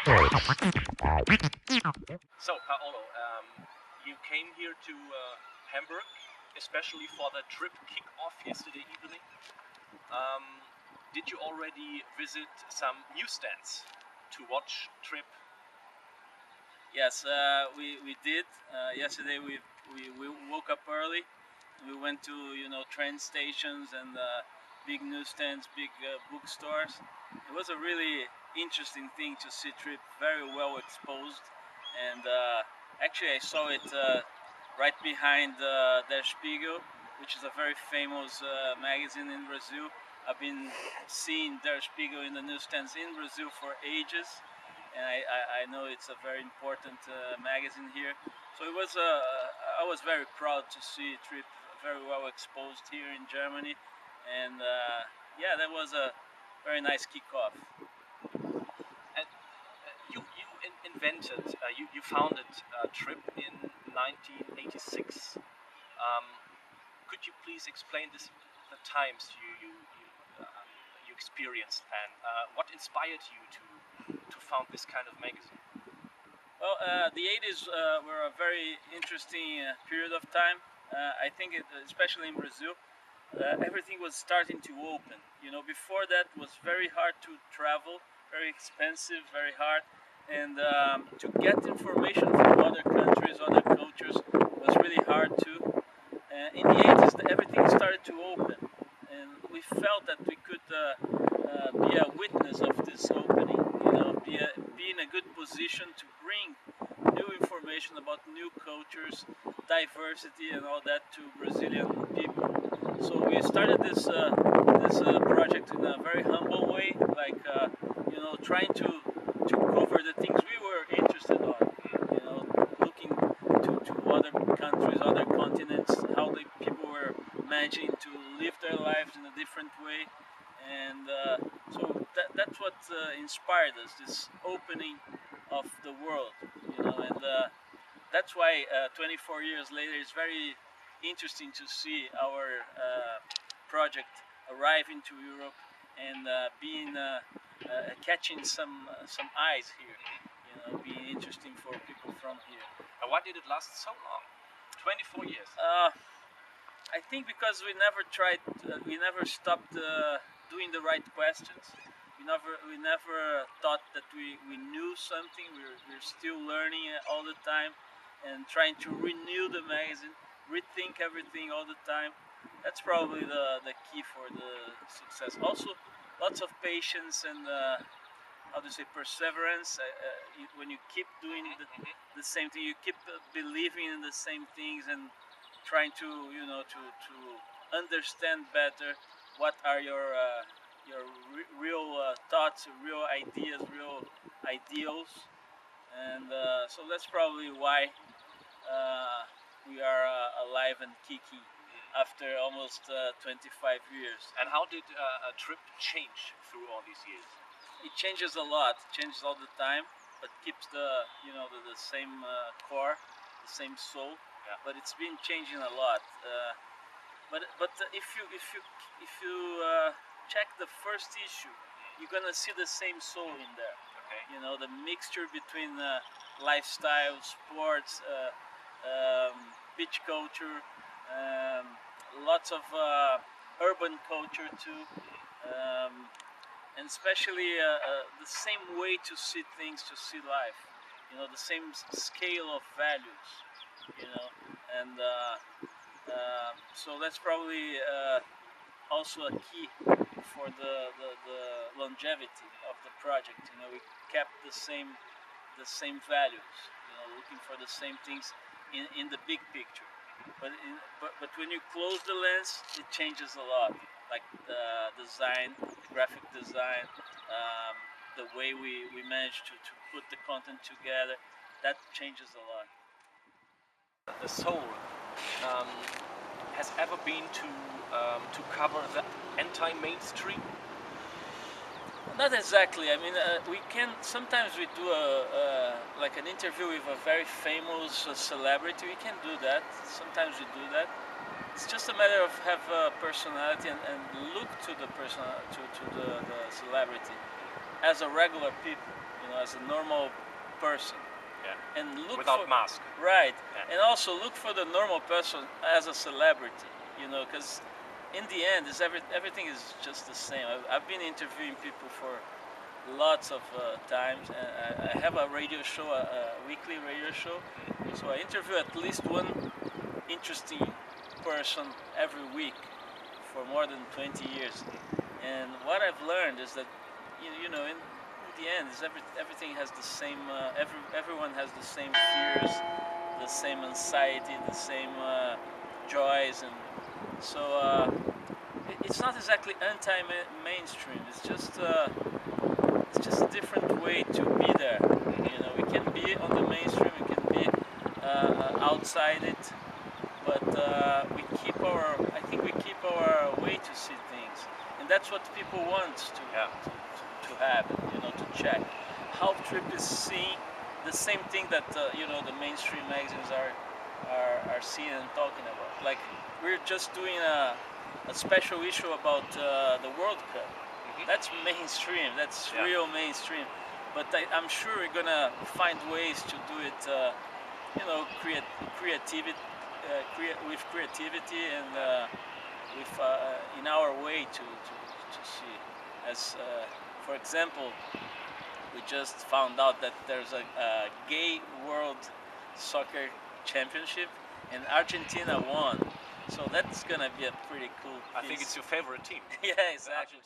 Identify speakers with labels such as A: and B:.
A: So, Paolo, you came here to Hamburg, especially for the trip kick-off yesterday evening. Um, did you already visit some newsstands to watch Trip?
B: Yes, we did. Yesterday we woke up early. We went to train stations and big newsstands, big bookstores. It was a really interesting thing to see Trip very well exposed, and actually I saw it right behind Der Spiegel, which is a very famous magazine in Brazil. I've been seeing Der Spiegel in the newsstands in Brazil for ages, and I know it's a very important magazine here. So it was I was very proud to see Trip very well exposed here in Germany, and yeah, that was a very nice kickoff.
A: And invented, you founded Trip in 1986. Um, could you please explain the times you experienced, and what inspired you to found this kind of magazine?
B: Well, the 80s were a very interesting period of time. I think, especially in Brazil, everything was starting to open. Before that was very hard to travel, very expensive, very hard, and to get information from other countries, other cultures was really hard too. In the 80s, everything started to open, and we felt that we could be a witness of this opening. Be in a good position to bring new information about new cultures, diversity, and all that to Brazilian people. So we started this project in a very humble way, like trying to cover the things we were interested on. Looking to other countries, other continents, how the people were managing to live their lives in a different way, and so that's what inspired us. This opening of the world, and that's why 24 years later it's very interesting to see our project arrive into Europe and being catching some eyes here. Being interesting for people from here.
A: And why did it last so long? 24 years.
B: I think because we never stopped doing the right questions. We never thought that we knew something. We're still learning all the time, and trying to renew the magazine, rethink everything all the time. That's probably the key for the success. Also, lots of patience and how to say perseverance. When you keep doing the same thing, you keep believing in the same things and trying to to understand better what are your real thoughts, real ideas, real ideals, and so that's probably why we are alive and kicking after almost 25 years.
A: And how did a Trip change through all these years?
B: It changes a lot, changes all the time, but keeps the same core, the same soul.
A: Yeah.
B: But it's been changing a lot. But if you check the first issue, you're gonna see the same soul in there.
A: Okay.
B: The mixture between lifestyle, sports, beach culture, lots of urban culture too, and especially the same way to see things, to see life. The same scale of values. And so that's probably also a key for the longevity of the project. We kept the same values. Looking for the same things in the big picture. But when you close the lens, it changes a lot. Like the design, the graphic design, the way we manage to put the content together, that changes a lot.
A: The soul has ever been to cover the anti-mainstream?
B: Not exactly. I mean, sometimes we do like an interview with a very famous celebrity. We can do that. Sometimes we do that. It's just a matter of have a personality and look to the person, to the celebrity as a regular people. as a normal person.
A: Yeah.
B: And look
A: without
B: for,
A: mask.
B: right,
A: Yeah.
B: and also look for the normal person as a celebrity, because in the end, everything is just the same. I've been interviewing people for lots of times, and I have a radio show, a weekly radio show, so I interview at least one interesting person every week for more than 20 years. And what I've learned is that, in the end, is everything has the same. Everyone has the same fears, the same anxiety, the same joys, and so it's not exactly anti-mainstream. It's just a different way to be there. We can be on the mainstream, we can be outside it, but I think we keep our way to see things, and that's what people want to have, to check how trip is seeing the same thing that the mainstream magazines are seeing and talking about. Like, we're just doing a special issue about the World Cup. That's mainstream. That's real mainstream. But I'm sure we're gonna find ways to do it, with creativity and with in our way to see. As for example, we just found out that there's a gay World Soccer Championship, and Argentina won. So that's gonna be a pretty cool piece.
A: I think it's your favorite team.
B: Yeah, exactly.